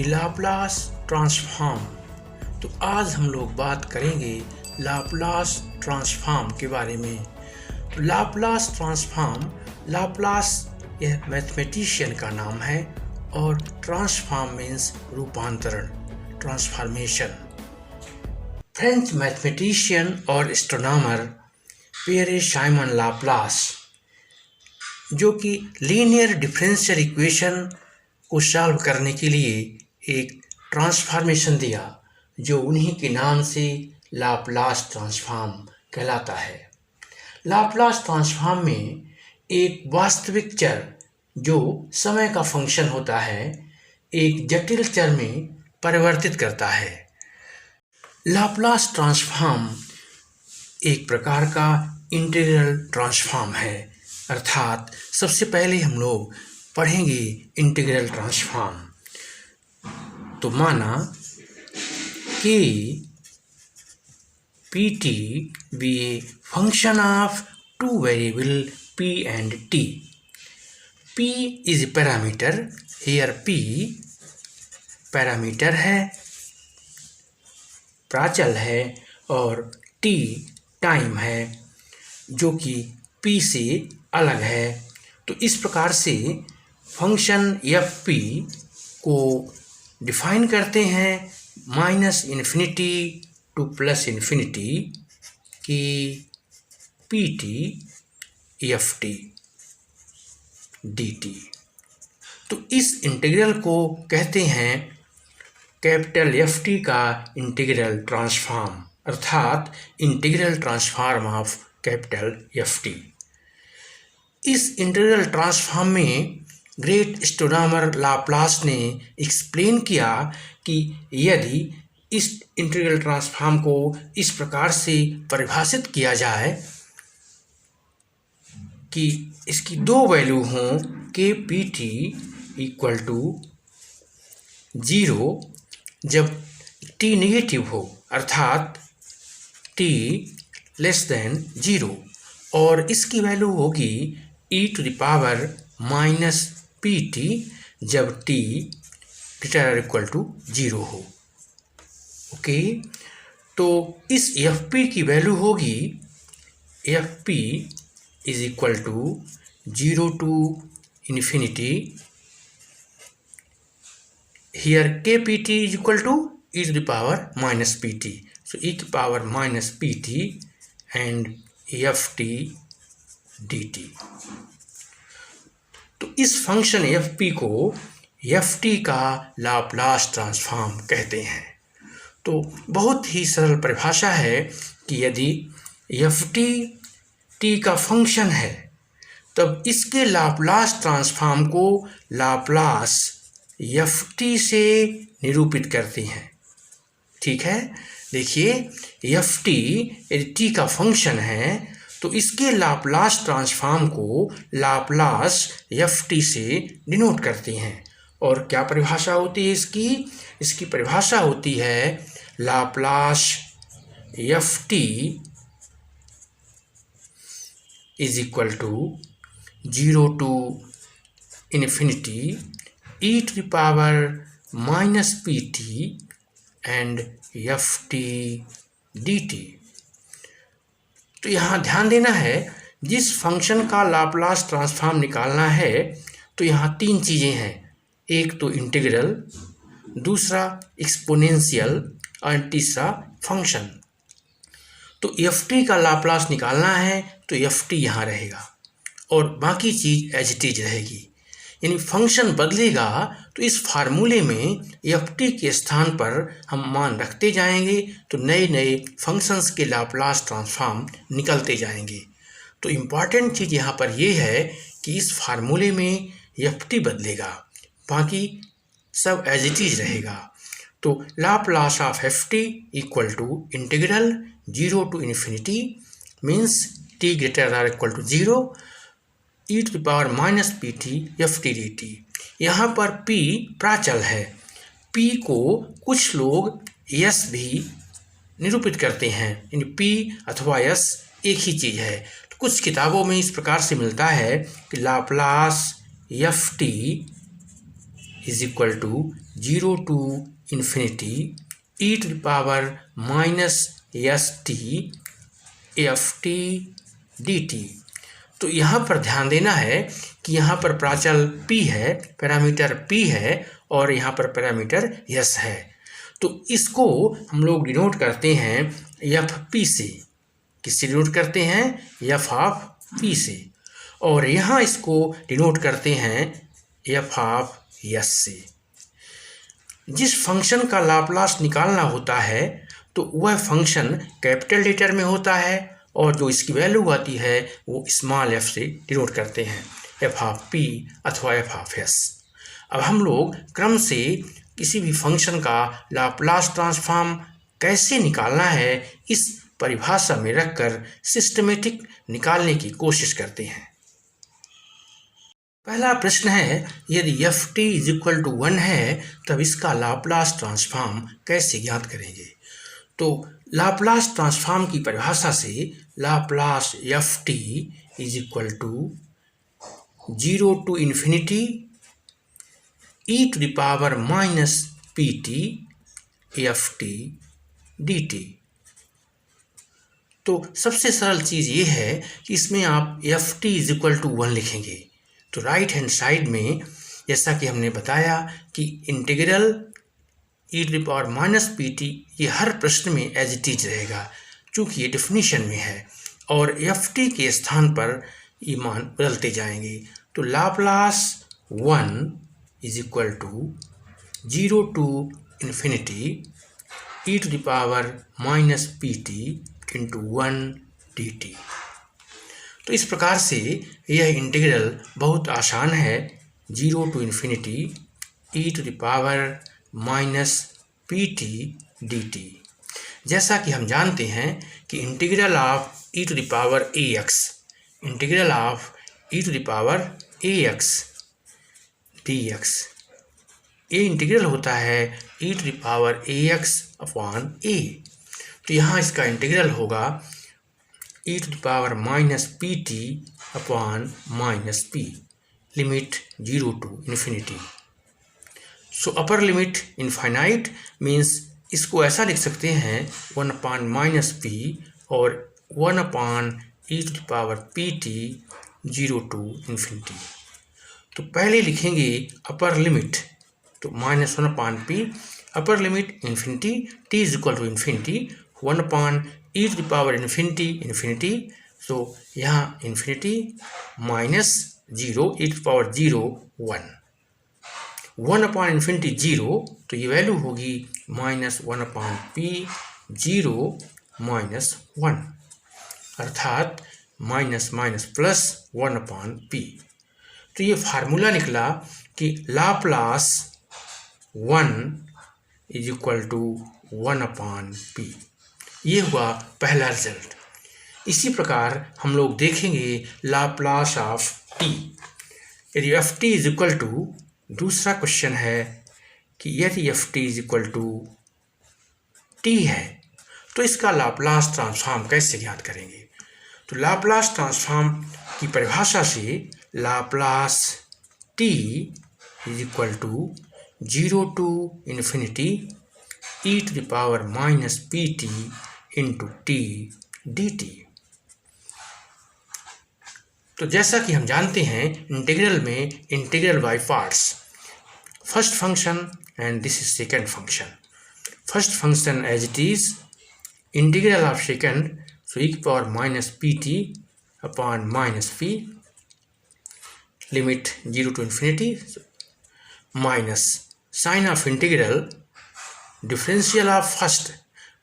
Laplace transform. तो आज हम लोग बात करेंगे लाप्लास ट्रांसफॉर्म के बारे में। तो लाप्लास ट्रांसफॉर्म, लाप्लास यह मैथमेटिशियन का नाम है और ट्रांसफॉर्म मीन्स रूपांतरण, ट्रांसफॉर्मेशन। फ्रेंच मैथमेटिशियन और एस्ट्रोनॉमर पियरे साइमन लाप्लास, जो कि लीनियर डिफरेंशियल इक्वेशन को सॉल्व करने के लिए एक ट्रांसफॉर्मेशन दिया, जो उन्हीं के नाम से लाप्लास ट्रांसफॉर्म कहलाता है। लाप्लास ट्रांसफॉर्म में एक वास्तविक चर जो समय का फंक्शन होता है, एक जटिल चर में परिवर्तित करता है। लाप्लास ट्रांसफॉर्म एक प्रकार का इंटीग्रल ट्रांसफॉर्म है, अर्थात सबसे पहले हम लोग पढ़ेंगे इंटीग्रल ट्रांसफॉर्म। तो माना कि pt be a function of two variable p and t. p is a parameter, here p parameter है, प्राचल है, और t टाइम है जो कि p से अलग है। तो इस प्रकार से फंक्शन एफ पी को डिफाइन करते हैं -∞ टू +∞ की P t F T D T. तो इस इंटीग्रल को कहते हैं कैपिटल एफ टी का इंटीग्रल ट्रांसफॉर्म, अर्थात integral transform of capital F T. इस इंटीग्रल ट्रांसफॉर्म में ग्रेट एस्ट्रोनॉमर लाप्लास ने एक्सप्लेन किया कि यदि इस इंटीग्रल ट्रांसफॉर्म को इस प्रकार से परिभाषित किया जाए कि इसकी दो वैल्यू हों, के पी टी इक्वल टू 0 जब t नेगेटिव हो, अर्थात t लेस देन 0, और इसकी वैल्यू होगी e⁻ pt जब t > 0 हो। ओके, तो इस एफ पी की वैल्यू होगी F P is equal to 0 to infinity, here K P T is equal to e⁻ pt, so e⁻ pt and F T D T. तो इस function F P को F T का Laplace transform कहते हैं। तो बहुत ही सरल परिभाषा है कि यदि एफ टी टी का फंक्शन है, तब इसके लाप्लास ट्रांसफॉर्म को लाप्लास एफ टी से निरूपित करते हैं। ठीक है, देखिए एफ टी यदि टी का फंक्शन है तो इसके लाप्लास ट्रांसफॉर्म को लाप्लास एफ टी से डिनोट करते हैं। और क्या परिभाषा होती है इसकी? इसकी परिभाषा होती है Laplace F T is equal to 0 to infinity e⁻ pt and F T D T. तो यहाँ ध्यान देना है, जिस फंक्शन का लाप्लास ट्रांसफॉर्म निकालना है तो यहाँ तीन चीज़ें हैं, एक तो इंटीग्रल, दूसरा एक्सपोनेंशियल और तीसरा फंक्शन। तो एफ टी का लाप्लास निकालना है तो एफ टी यहाँ रहेगा और बाकी चीज़ एज इट इज रहेगी, यानी फंक्शन बदलेगा तो इस फार्मूले में एफ टी के स्थान पर हम मान रखते जाएंगे तो नए नए फंक्शंस के लाप्लास ट्रांसफॉर्म निकलते जाएंगे। तो इम्पॉर्टेंट चीज़ यहाँ पर यह है कि इस फार्मूले में एफ टी बदलेगा, बाकी सब एज इट इज रहेगा। तो Laplace of F T equal to integral 0 to infinity means t > 0 e⁻ pt F T D T. यहाँ पर p प्राचल है, p को कुछ लोग s भी निरूपित करते हैं, यानी p अथवा s एक ही चीज़ है। तो कुछ किताबों में इस प्रकार से मिलता है कि Laplace F T is equal to 0 to infinity E to the power minus S T F T D T. तो यहाँ पर ध्यान देना है कि यहाँ पर प्राचल p है, पैरामीटर p है और यहाँ पर पैरामीटर s है। तो इसको हम लोग डिनोट करते हैं एफ पी से। किससे डिनोट करते हैं? एफ ऑफ p से। और यहाँ इसको डिनोट करते हैं एफ ऑफ s से। जिस फंक्शन का लाप्लास निकालना होता है तो वह फंक्शन कैपिटल लेटर में होता है और जो इसकी वैल्यू आती है वो स्मॉल f से डिनोट करते हैं, एफ ऑफ p अथवा एफ ऑफ s। अब हम लोग क्रम से किसी भी फंक्शन का लाप्लास ट्रांसफॉर्म कैसे निकालना है इस परिभाषा में रखकर सिस्टमेटिक निकालने की कोशिश करते हैं। पहला प्रश्न है, यदि F T is equal to 1 है तब इसका लाप्लास ट्रांसफॉर्म कैसे ज्ञात करेंगे? तो लाप्लास ट्रांसफॉर्म की परिभाषा से Laplace F T is equal to 0 to infinity E to the power minus P t F T D T. तो सबसे सरल चीज़ ये है कि इसमें आप f T is equal to 1 लिखेंगे। तो राइट हैंड साइड में जैसा कि हमने बताया कि integral e to the power minus P t ये हर प्रश्न में एज इट इज रहेगा चूँकि ये डिफिनीशन में है और एफ टी के स्थान पर ये मान बदलते जाएंगे। तो Laplace 1 is equal to 0 to infinity E to the power minus P T into 1 d T. तो इस प्रकार से यह इंटीग्रल बहुत आसान है, 0 to infinity E to the power minus P T D T. जैसा कि हम जानते हैं कि integral of E to the power A X, integral of E to the power A X D X, ये इंटीग्रल होता है E to the power A X upon A. तो यहाँ इसका इंटीग्रल होगा E to the power minus P T upon minus P, limit 0 to infinity. So upper limit infinite means इसको ऐसा लिख सकते हैं 1 अपॉन माइनस पी और 1 upon E to the power P T 0 to infinity. तो पहले लिखेंगे अपर लिमिट, तो minus 1 upon P, upper limit infinity, T is equal to infinity 1 upon E to the power infinity infinity. So यहाँ infinity minus 0 E to the power 0 1, 1 upon infinity 0, तो ये value होगी minus 1 upon p 0 minus 1, अर्थात minus minus plus 1 upon p. तो ये formula निकला कि Laplace 1 is equal to 1 upon p. ये हुआ पहला रिजल्ट। इसी प्रकार हम लोग देखेंगे लाप्लास ऑफ टी। यदि F T is equal to, दूसरा क्वेश्चन है कि यदि F T is equal to t है तो इसका लाप्लास ट्रांसफॉर्म कैसे ज्ञात करेंगे? तो लाप्लास ट्रांसफॉर्म की परिभाषा से Laplace T is equal to 0 to infinity E to the power minus P T into T D T. तो जैसा कि हम जानते हैं इंटीग्रल में integral by parts, first function and this is second function. First function as it is, integral of second, so E की power minus P T upon minus P, limit 0 to infinity, minus sign of integral differential of first,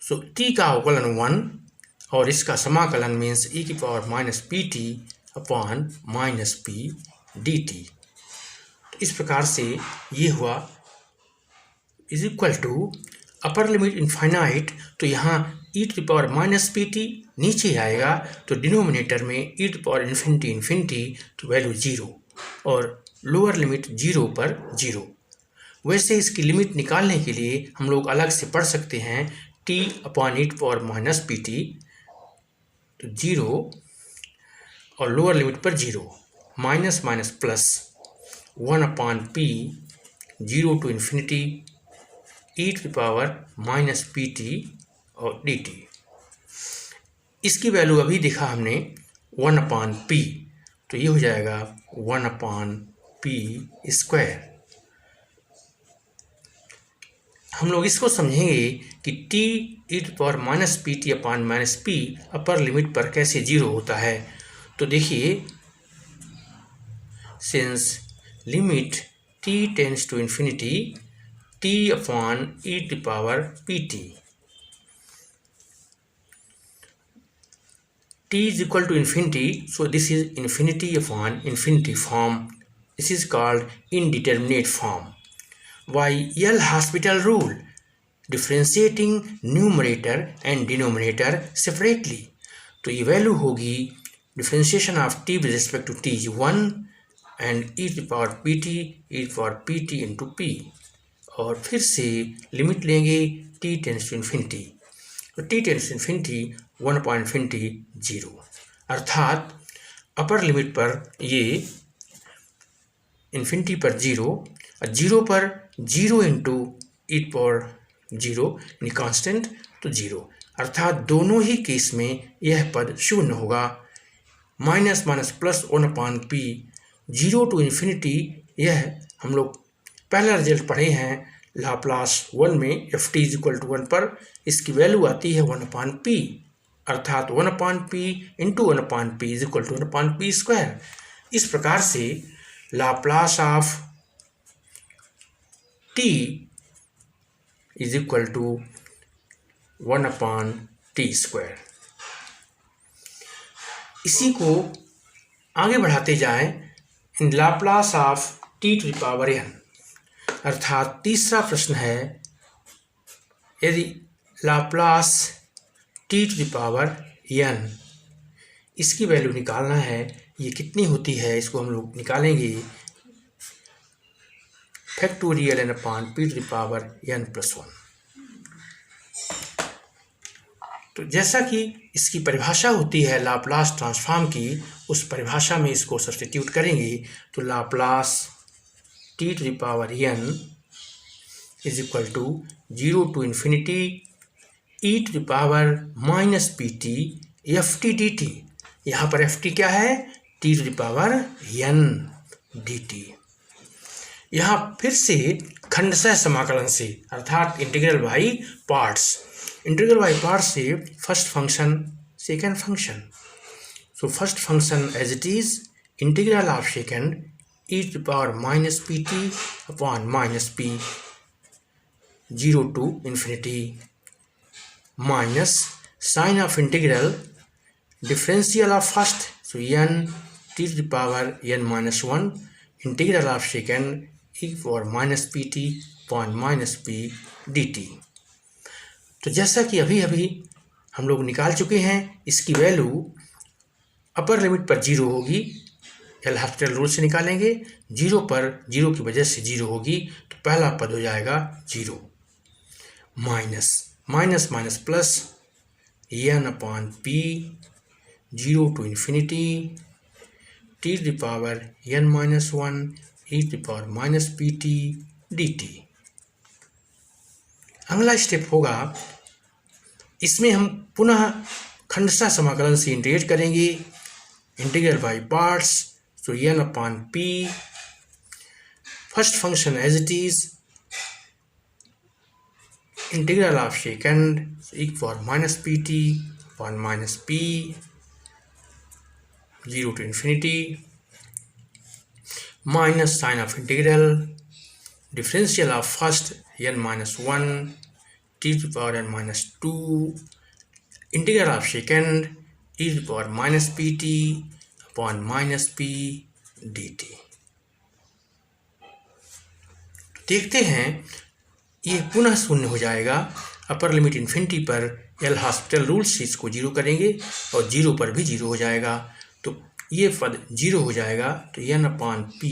so T का अवकलन 1 और इसका समाकलन means E की power minus P T upon minus P D T. तो इस प्रकार से ये हुआ is equal to upper limit infinite, तो यहाँ E to the power minus P T नीचे आएगा तो डिनोमिनेटर में E to the power infinity infinity, तो वैल्यू 0 और लोअर लिमिट 0 पर 0। वैसे इसकी लिमिट निकालने के लिए हम लोग अलग से पढ़ सकते हैं t upon E to the power minus P t, तो 0 और लोअर लिमिट पर 0, minus minus plus 1 upon p 0 to infinity e to the power minus pt और dt। इसकी वैल्यू अभी देखा हमने 1/p, तो ये हो जाएगा 1/p स्क्वायर। हम लोग इसको समझेंगे कि t e to the power minus pt upon minus p upper limit पर कैसे जीरो होता है। तो देखिए, since limit t tends to infinity t upon e to the power pt, t is equal to infinity, so this is infinity upon infinity form. This is called indeterminate form. By L'Hospital rule, differentiating numerator and denominator separately, तो ये value होगी differentiation of t with respect to t is 1 and e to the power pt e to the power pt into p, और फिर से limit लेंगे t tends to infinity, तो t tends to infinity 1/0, अर्थात अपर limit पर ये infinity पर 0 और 0 पर 0 इंटू ई पावर 0 यानी कांस्टेंट, तो 0, अर्थात दोनों ही केस में यह पद शून्य होगा। Minus minus plus 1/p 0 to infinity, यह हम लोग पहला रिजल्ट पढ़े हैं लाप्लास 1 में ft इज इक्वल टू 1 पर इसकी वैल्यू आती है 1/p, अर्थात 1/p into 1/p is equal to 1/p square. इस प्रकार से Laplace of t is equal to 1/t square. इसी को आगे बढ़ाते जाएं इन Laplace of t to the power n, अर्थात तीसरा प्रश्न है यदि Laplace t to the power n इसकी वैल्यू निकालना है, ये कितनी होती है इसको हम लोग निकालेंगे factorial n upon p to the power n plus 1। तो जैसा कि इसकी परिभाषा होती है लाप्लास ट्रांसफॉर्म की, उस परिभाषा में इसको सब्स्टिट्यूट करेंगे तो Laplace t to the power n is equal to 0 to infinity e to the power minus pt ft dt। यहाँ पर ft क्या है, t to the power n dt। यहाँ फिर से खंडशः समाकलन से, अर्थात integral by parts, integral by parts से first function second function. So first function as it is integral of second e to the power minus pt upon minus p 0 to infinity minus sign of integral differential of first, so n t to the power n minus 1 integral of second e for minus pt upon minus p dt। तो जैसा कि अभी अभी हम लोग निकाल चुके हैं, इसकी वैल्यू अपर लिमिट पर 0 होगी, L'Hospital रूल से निकालेंगे, 0 पर 0 की वजह से 0 होगी, तो पहला पद हो जाएगा 0 minus minus minus plus n upon p 0 to infinity t to the power n minus 1 e to the power minus pt dt। अगला स्टेप होगा, इसमें हम पुनः खंडशः समाकलन से इंटीग्रेट करेंगे, integral by parts, so n upon p first function as it is integral of second e for minus pt upon minus p 0 to infinity minus sign of integral differential of first n minus 1 t to power n minus 2 integral of second e to power minus pt upon minus p dt। देखते हैं ये पुनः शून्य हो जाएगा, अपर limit infinity पर L'Hospital rule से इसको 0 करेंगे और 0 पर भी 0 हो जाएगा, तो ये पद 0 हो जाएगा, तो n upon p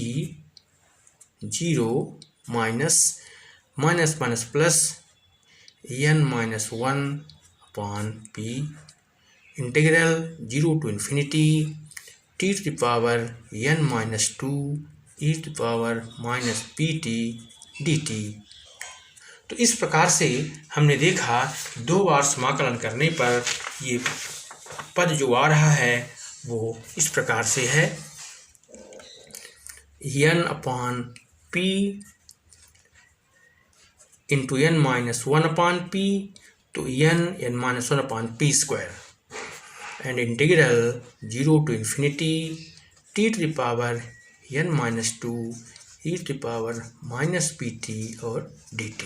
0 minus minus minus plus n minus 1 upon p integral 0 to infinity t to the power n minus 2 e to the power minus pt dt। तो इस प्रकार से हमने देखा 2 बार समाकलन करने पर ये पद जो आ रहा है वो इस प्रकार से है n/p इंटू n-1/p तो n-1/p square and integral 0 to infinity t to the power n-2 e to the power -pt और dt।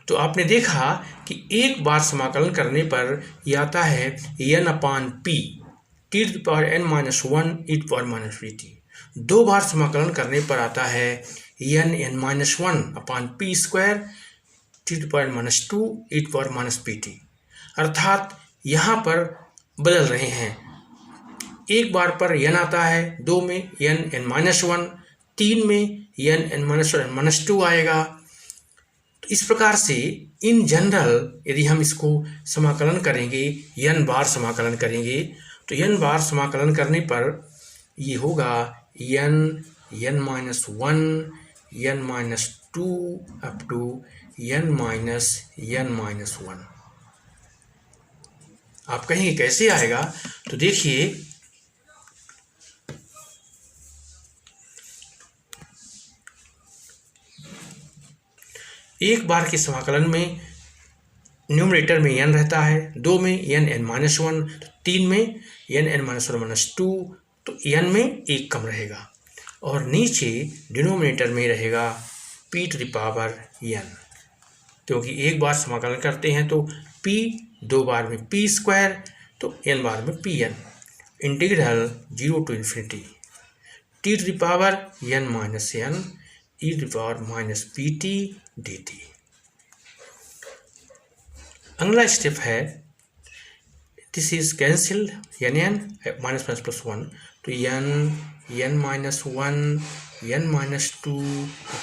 तो आपने देखा कि एक बार समाकलन करने पर यह आता है n/p t to the power n-1 e to the power -pt। 2 बार समाकलन करने पर आता है n-1/p square t to the power -2 e to the power -pt। अर्थात यहाँ पर बदल रहे हैं, एक बार पर n आता है, 2 में n-1, 3 में n-1 आएगा। तो इस प्रकार से इन जनरल यदि हम इसको समाकलन करेंगे, n बार समाकलन करेंगे तो n बार समाकलन करने पर ये होगा n-1 n-2 up to n-1। आप कहेंगे कैसे आएगा, तो देखिए एक बार के समाकलन में न्यूमरेटर में n रहता है, 2 में n-1, 3 में n-1-2 तो n में 1 कम रहेगा और नीचे डिनोमिनेटर में रहेगा p to the power n, क्योंकि एक बार समाकलन करते हैं तो p 2 बार में p स्क्वायर तो n बार में pn integral 0 to infinity t to the power n-n e to the power -pt dt। अगला स्टेप है, दिस इज कैंसिल n -+1 तो n-1 n-2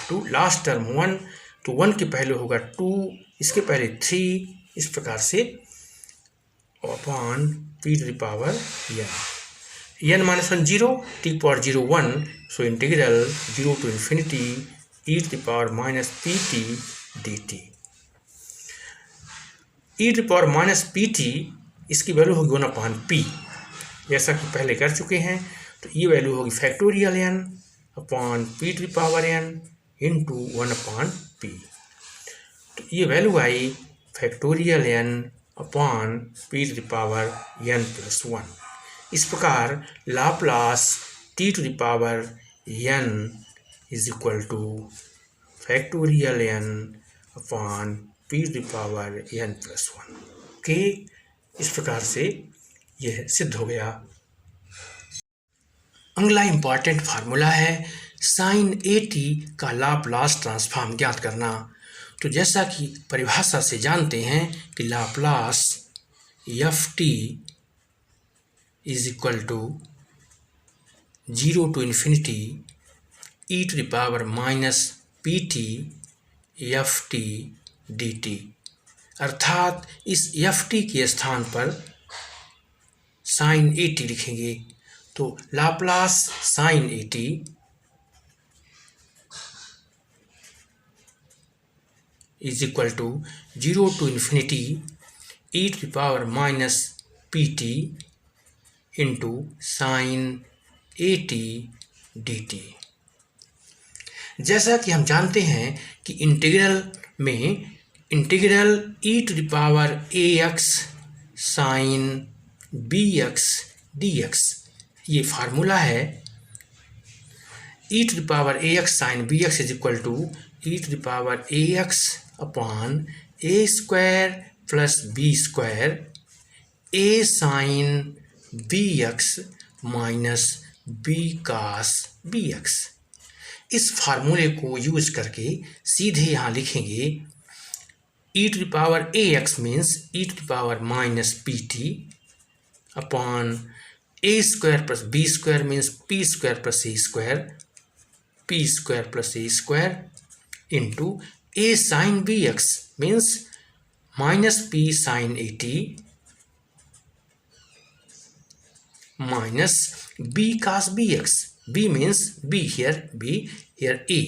to last term 1 तो 1 के पहले होगा 2, इसके पहले 3, इस प्रकार से upon p to the power n-1 0 t power 0 1 so integral 0 to infinity e to the power -pt dt। e to the power -pt इसकी वैल्यू होगी 1/p, जैसा कि पहले कर चुके हैं। तो ये वैल्यू होगी factorial n upon p to the power n into 1/p। तो ये value I factorial n upon p to the power n+1। इस प्रकार Laplace t to the power n is equal two factorial n upon p to the power n+1। Okay, इस प्रकार से यह सिद्ध हो गया। अगला इम्पॉर्टेंट फार्मूला है साइन AT का लाप्लास ट्रांसफॉर्म ज्ञात करना। तो जैसा कि परिभाषा से जानते हैं कि Laplace ft is equal to 0 to infinity e to the power -pt ft dt। अर्थात इस ft के स्थान पर साइन AT लिखेंगे तो Laplace sine AT is equal to 0 to infinity e to the power -pt into sine AT dt। जैसा कि हम जानते हैं कि इंटीग्रल में integral e to the power ax sine bx dx ये फार्मूला है। e to the power ax sine bx is equal to e to the power ax upon a square plus b square a sine bx minus b cos bx। इस फार्मूले को use करके सीधे यहाँ लिखेंगे e to the power ax means e to the power -pt upon a square plus b square means p square plus a square, p square plus a square into a sin bx means -p sin AT minus b cos bx, b means b here, b here a,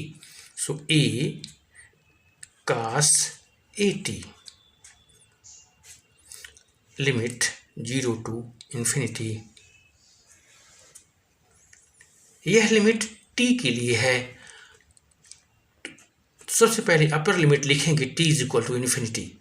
so a cos at limit 0 to infinity. यह limit t के लिए है। सबसे पहले upper limit लिखेंगे t is equal to infinity.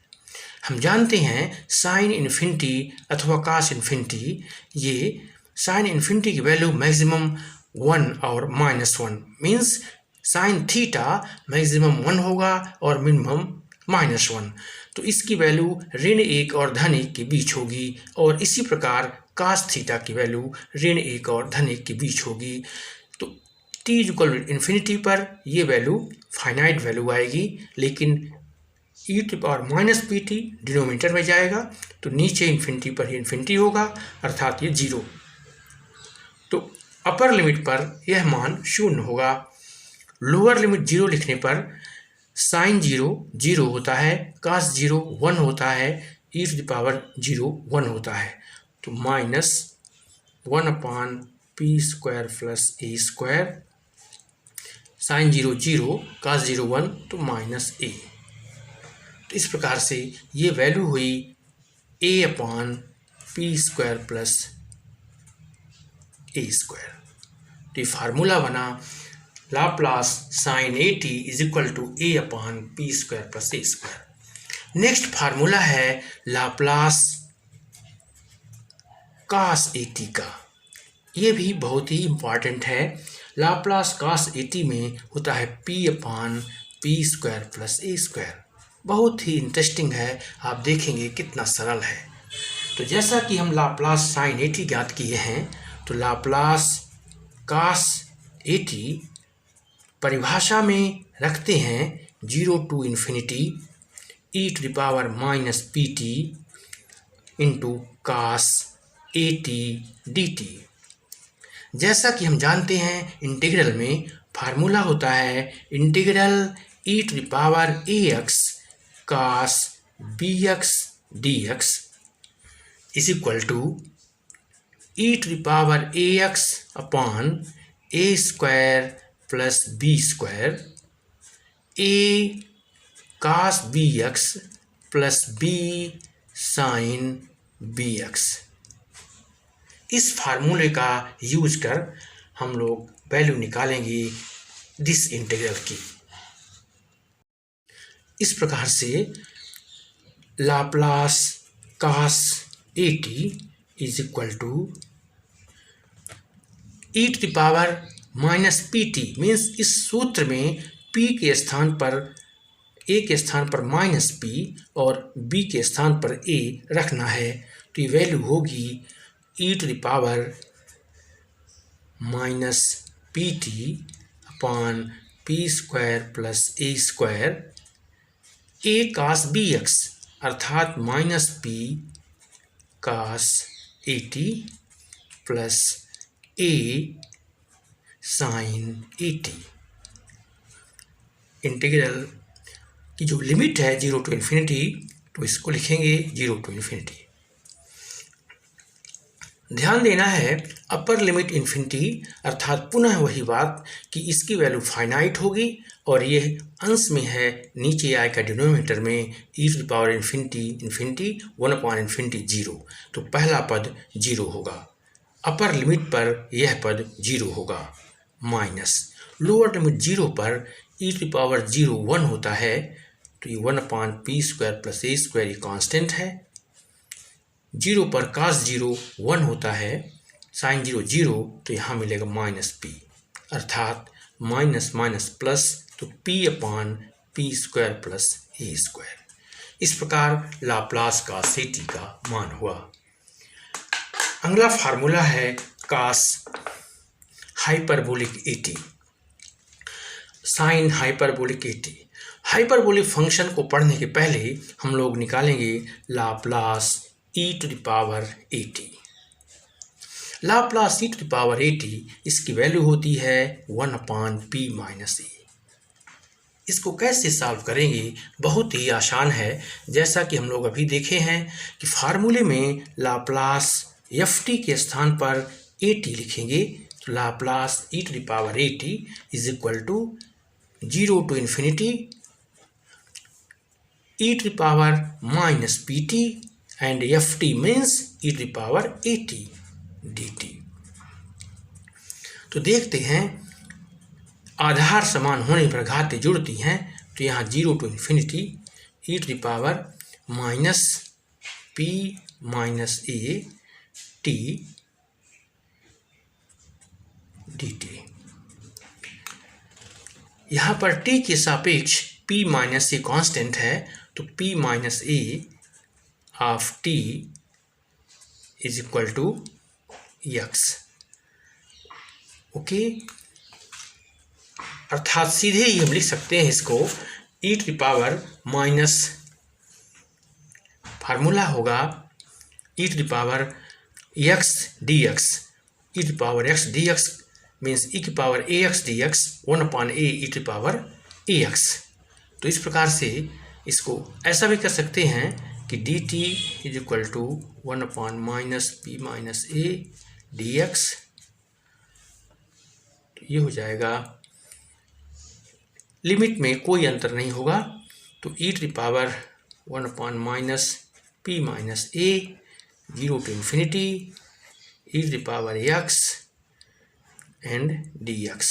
हम जानते हैं साइन इन्फिनिटी अथवा cos इन्फिनिटी, ये साइन इन्फिनिटी की वैल्यू मैक्सिमम 1 और -1 मीन्स साइन थीटा मैक्सिमम 1 होगा और मिनिमम -1। तो इसकी वैल्यू ऋण 1 और धन 1 के बीच होगी, और इसी प्रकार cos थीटा की वैल्यू ऋण 1 और धन 1 के बीच होगी। तो t इक्वल इन्फिनिटी पर ये वैल्यू फाइनाइट वैल्यू आएगी, लेकिन e⁻pt डिनोमिनेटर में जाएगा तो नीचे इन्फिनिटी पर ही इन्फिनिटी होगा, अर्थात ये 0। तो अपर लिमिट पर यह मान 0 होगा। लोअर लिमिट 0 लिखने पर साइन 0 होता है, cos 1 होता है, e⁻0 1 होता है। तो -1/p² plus a², sign 0 cos 1 तो -a। तो इस प्रकार से ये वैल्यू हुई a/p² प्लस a²। तो ये फार्मूला बना Laplace sine at is equal to a/p² plus a²। Next formula है लाप्लास cos at का। ये भी बहुत ही इम्पॉर्टेंट है। लाप्लास cos at में होता है p/p² प्लस a²। बहुत ही इंटरेस्टिंग है, आप देखेंगे कितना सरल है। तो जैसा कि हम लाप्लास साइन at ज्ञात किए हैं, तो लाप्लास cos at परिभाषा में रखते हैं 0 to infinity e⁻pt into cos at dt। जैसा कि हम जानते हैं इंटीग्रल में फार्मूला होता है integral e⁻ax cos bx dx is equal to e⁻ax upon a² plus b² a cos bx plus b sin bx। इस फार्मूले का यूज कर हम लोग वैल्यू निकालेंगे दिस इंटीग्रल की। इस प्रकार से Laplace cos at is equal to e⁻pt means इस सूत्र में p के स्थान पर a के स्थान पर -p और b के स्थान पर a रखना है। तो ये वैल्यू होगी e⁻ -pt upon p² plus a² a cos bx अर्थात -p cos at plus a sin at। Integral की जो लिमिट है 0 to इन्फिनिटी, तो इसको लिखेंगे 0 to इन्फिनिटी। ध्यान देना है अपर लिमिट इन्फिनिटी, अर्थात पुनः वही बात कि इसकी वैल्यू फाइनाइट होगी और ये अंश में है, नीचे आएगा डिनोमिनेटर में e⁻∞ 1/∞0। तो पहला पद 0 होगा, अपर लिमिट पर यह पद 0 होगा, माइनस लोअर लिमिट 0 पर e⁻0 1 होता है, तो ये 1/p² प्लस a² ये कांस्टेंट है। 0 पर cos 1 होता है, साइन 0, तो यहाँ मिलेगा -p, अर्थात माइनस माइनस प्लस, तो p/p² प्लस a²। इस प्रकार लाप्लास cos at का मान हुआ। अगला फार्मूला है cos hyperbolic at, sine hyperbolic at। Hyperbolic function को पढ़ने के पहले हम लोग निकालेंगे लाप्लास e⁻at। लाप्लास e⁻at इसकी वैल्यू होती है 1/p-a। इसको कैसे सॉल्व करेंगे, बहुत ही आसान है। जैसा कि हम लोग अभी देखे हैं कि फार्मूले में लाप्लास ft के स्थान पर at लिखेंगे, तो Laplace e⁻at is equal to 0 to infinity e to the power minus pt and ft means e to the power at dt। तो देखते हैं आधार समान होने पर घातें जुड़ती हैं, तो यहाँ 0 to infinity e to the power minus p minus a t dt। यहाँ पर t के सापेक्ष p माइनस ए कांस्टेंट है, तो p minus a of t is equal to x। Okay, अर्थात सीधे ही हम लिख सकते हैं इसको e to the power minus, formula होगा e to the power x dx, e to the power x dx means e की power ax dx 1/a e to the power ax। तो इस प्रकार से इसको ऐसा भी कर सकते हैं कि dt is equal to 1/-p minus a dx। तो ये हो जाएगा, लिमिट में कोई अंतर नहीं होगा, तो e to the power 1/-p minus a 0 to infinity e to the power x and dx,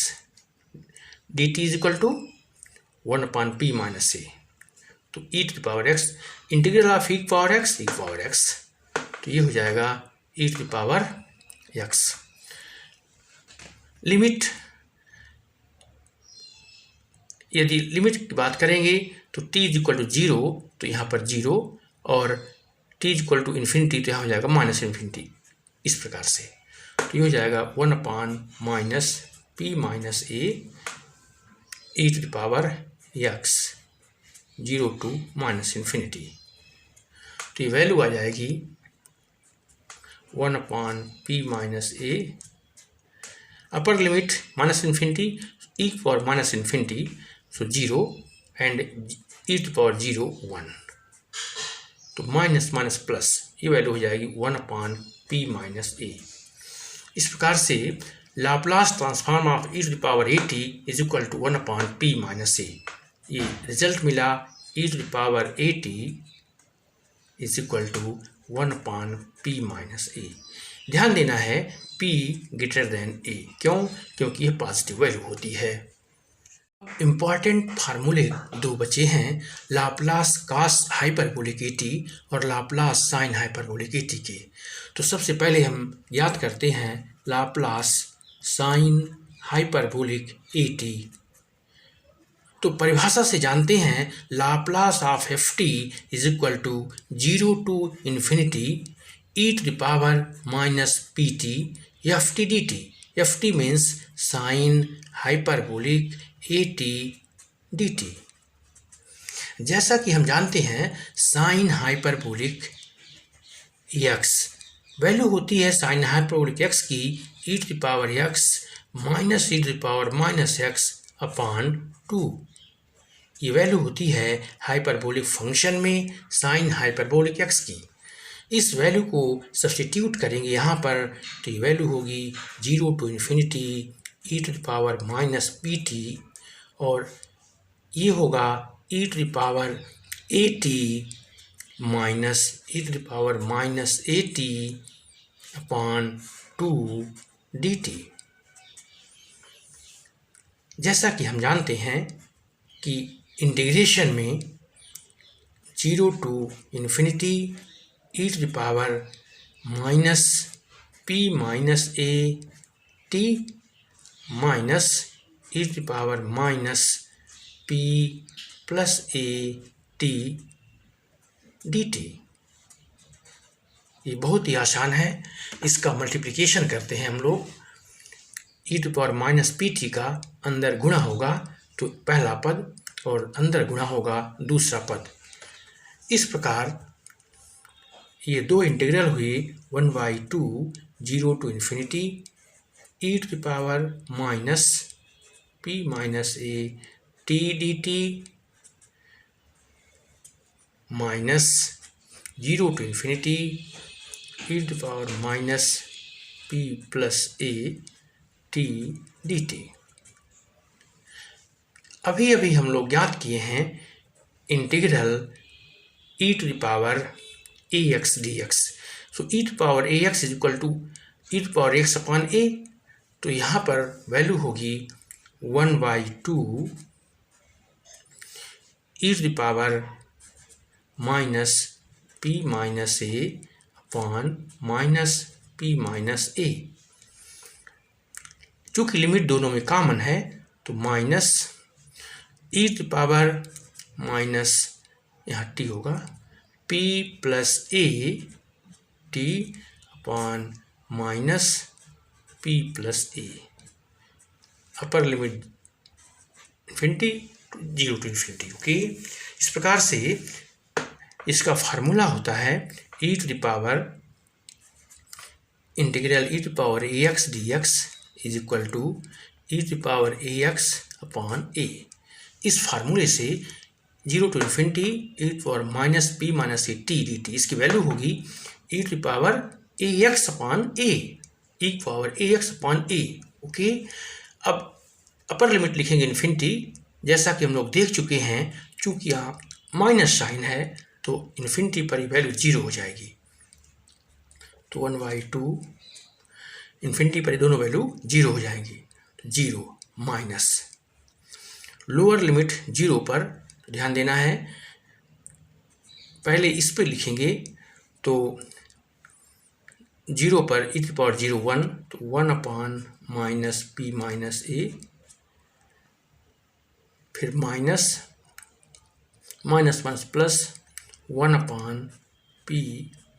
dt is equal to 1/p minus a। तो e to the power x integral of e की power x, तो ये हो जाएगा e to the power x। Limit, यदि limit की बात करेंगे तो t इज इक्वल टू 0, तो यहाँ पर 0 और t is equal to infinity, तो यहाँ हो जाएगा माइनस इन्फिनिटी, इस प्रकार से। तो ये हो जाएगा 1/-p minus a e to the power x 0 to minus infinity. तो ये वैल्यू आ जाएगी 1/p minus a, upper limit minus infinity e की power minus infinity, so 0 and e to power 0 1, तो माइनस माइनस प्लस, ये value हो जाएगी 1/p minus a। इस प्रकार से Laplace transform of e to the power at is equal to 1/p minus a। ये result मिला e to the power at is equal to 1/p minus a। ध्यान देना है p ग्रेटर देन a, क्यों? क्योंकि यह पॉजिटिव वैल्यू होती है। इम्पॉर्टेंट फार्मूले दो बचे हैं, लाप्लास कॉस हाइपरबोलिक एटी और लाप्लास साइन हाइपरबोलिक एटी के। तो सबसे पहले हम याद करते हैं लाप्लास साइन हाइपरबोलिक एटी। तो परिभाषा से जानते हैं Laplace of F T is equal to 0 to infinity e to the power minus P t F T D t. F t means sine hyperbolic A t D T. जैसा कि हम जानते हैं साइन हाइपरबोलिक एक्स वैल्यू होती है sine hyperbolic x की e to the power x minus e to the power minus x upon 2। ये value होती है हाइपरबोलिक फंक्शन में साइन हाइपरबोलिक एक्स की। इस वैल्यू को सब्स्टिट्यूट करेंगे यहाँ पर, तो ये वैल्यू होगी 0 to infinity e to the power minus P t, और ये होगा e to the power a t minus e to the power minus a t upon 2 d T. जैसा कि हम जानते हैं कि इंटीग्रेशन में 0 to infinity e to the power minus p minus a t minus e to the power minus p plus a t dt। ये बहुत ही आसान है, इसका मल्टीप्लिकेशन करते हैं हम लोग। e to power minus P t का अंदर गुणा होगा तो पहला पद, और अंदर गुणा होगा दूसरा पद। इस प्रकार ये दो इंटीग्रल हुई 1/2 0 to infinity e to the power minus p minus a t d t minus 0 to infinity e to the power minus p plus a t d t. अभी अभी हम लोग ज्ञात किए हैं integral e to the power ax dx। So e to power ax is equal to e to power x upon a। तो यहाँ पर वैल्यू होगी 1/2 e to the power minus p minus a upon minus p minus a। चूँकि limit दोनों में common है तो minus e to the power minus यहाँ t होगा p plus a t upon minus p plus a। Upper limit infinity, 0 to infinity. Okay, इस प्रकार से इसका फार्मूला होता है e to the power integral e to power ax dx is equal to e to power ax upon a। इस फार्मूले से 0 to infinity e to power minus p minus a t dt, इसकी value होगी e to power ax upon a, e to power ax upon a। Okay, अब upper limit लिखेंगे infinity, जैसा कि हम लोग देख चुके हैं। चूँकि यहाँ माइनस साइन है तो इन्फिनिटी पर वैल्यू 0 हो जाएगी। तो 1/2 इन्फिनिटी पर दोनों वैल्यू 0 हो जाएंगी। तो 0 माइनस लोअर लिमिट 0 पर ध्यान देना है। पहले इस पे लिखेंगे तो 0 पर e टू पावर 0 1, तो 1 upon minus p minus a, फिर minus minus minus plus 1 upon p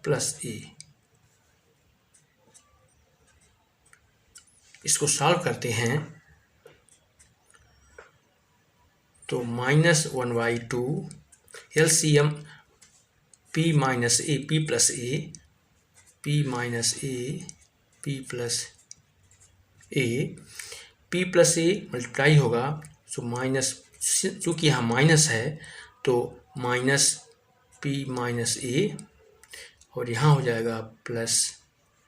plus a। इसको सॉल्व करते हैं तो minus 1/2 LCM p minus a p plus a, p minus a p plus a, p plus a multiply होगा। So minus, चूँकि यहाँ minus है तो माइनस p माइनस a और यहाँ हो जाएगा plus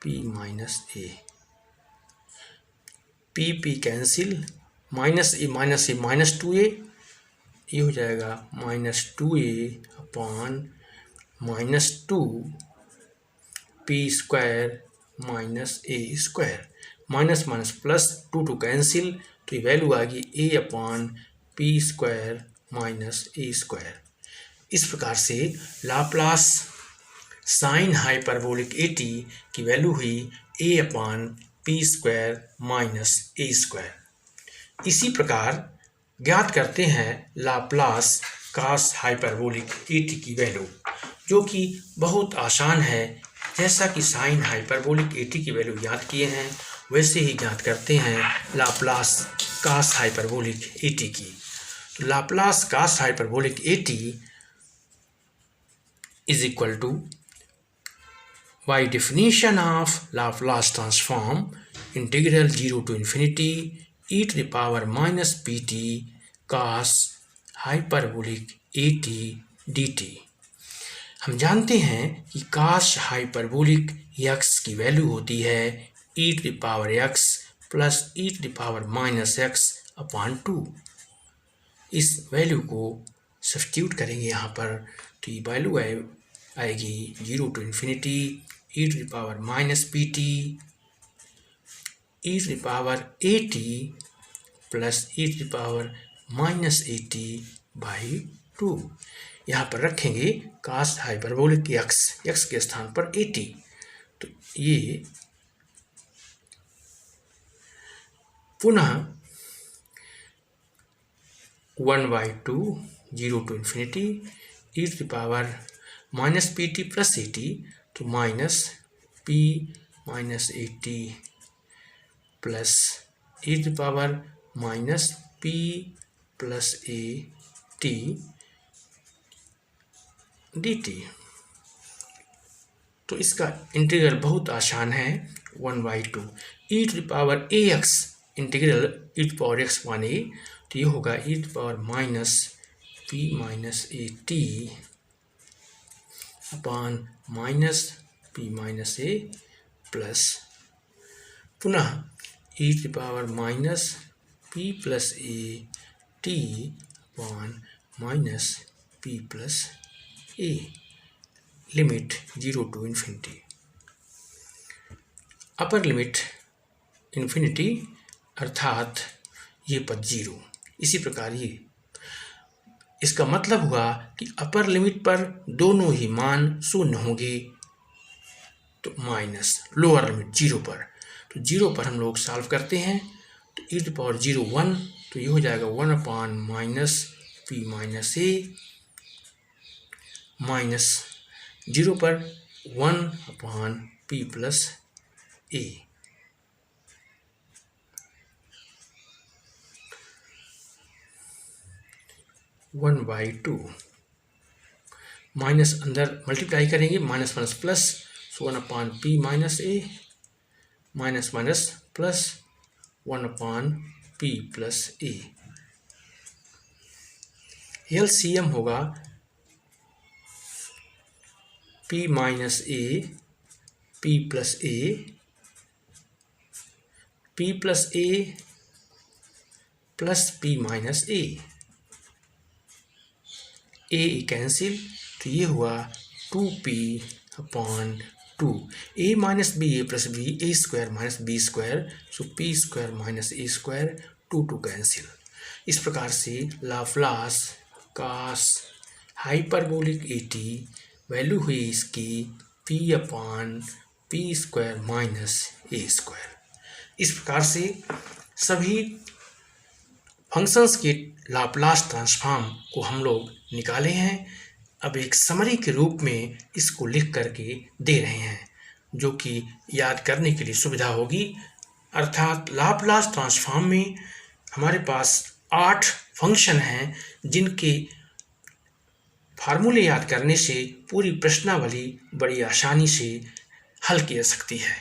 p minus a। p cancel, minus a minus 2a, ये हो जाएगा minus 2a upon minus 2 p square minus a square. Minus minus plus 2 cancel, तो ये वैल्यू आ गई a upon p square minus a square. इस प्रकार से Laplace sine hyperbolic at की वैल्यू हुई a upon p square minus a square. इसी प्रकार ज्ञात करते हैं लाप्लास कास हाइपरबोलिक at की वैल्यू, जो कि बहुत आसान है। जैसा कि साइन हाइपरबोलिक at की वैल्यू ज्ञात किए हैं, वैसे ही ज्ञात करते हैं लाप्लास कास हाइपरबोलिक at की। तो Laplace cos hyperbolic at is equal to, by definition of Laplace transform, integral 0 to infinity e to the power minus pt cos hyperbolic at dt। हम जानते हैं कि कास हाइपरबोलिक x की value होती है e to the power x plus e to the power minus x upon 2। इस value को substitute करेंगे यहाँ पर, तो ये वैल्यू आएगी 0 to infinity e to the power minus pt e to the power at plus e to the power minus at by 2। यहाँ पर रखेंगे कास हाइपरबोलिक x के स्थान पर at। तो ये पुनः 1/2 0 to infinity e to the power minus pt plus at, तो minus p minus at plus e to the power minus p plus at dt। तो इसका इंटीग्रल बहुत आसान है, 1/2 e to the power ax integral e to power x मान a, तो ये होगा e to power minus p minus at upon minus p minus a plus पुनः e to power minus p plus a t upon minus p plus a, limit 0 to infinity. Upper limit infinity अर्थात ये पद 0। इसी प्रकार ये, इसका मतलब हुआ कि अपर लिमिट पर दोनों ही मान शून्य होंगे, तो माइनस लोअर लिमिट 0 पर, तो 0 पर हम लोग सॉल्व करते हैं तो e टू पावर 0 1, तो ये हो जाएगा 1 upon minus p minus a, minus 0 पर 1 upon p plus a. One by two, minus अंदर मल्टीप्लाई करेंगे, minus minus plus, so 1 upon p minus a, minus minus plus 1 upon p plus a. LCM होगा p minus a, p plus a, p plus a plus p minus a, a cancel, तो ये हुआ 2p upon 2, a minus b a plus B, A square minus B square, so P square minus A square, 2 cancel. इस प्रकार से Laplace cos hyperbolic ए T value हुई इसकी p upon P square minus A square. इस प्रकार से सभी functions के लाप्लास ट्रांसफॉर्म को हम लोग निकाले हैं। अब एक समरी के रूप में इसको लिख करके दे रहे हैं, जो कि याद करने के लिए सुविधा होगी। अर्थात लाप्लास ट्रांसफॉर्म में हमारे पास 8 फंक्शन हैं, जिनके फार्मूले याद करने से पूरी प्रश्नावली बड़ी आसानी से हल की जा सकती है।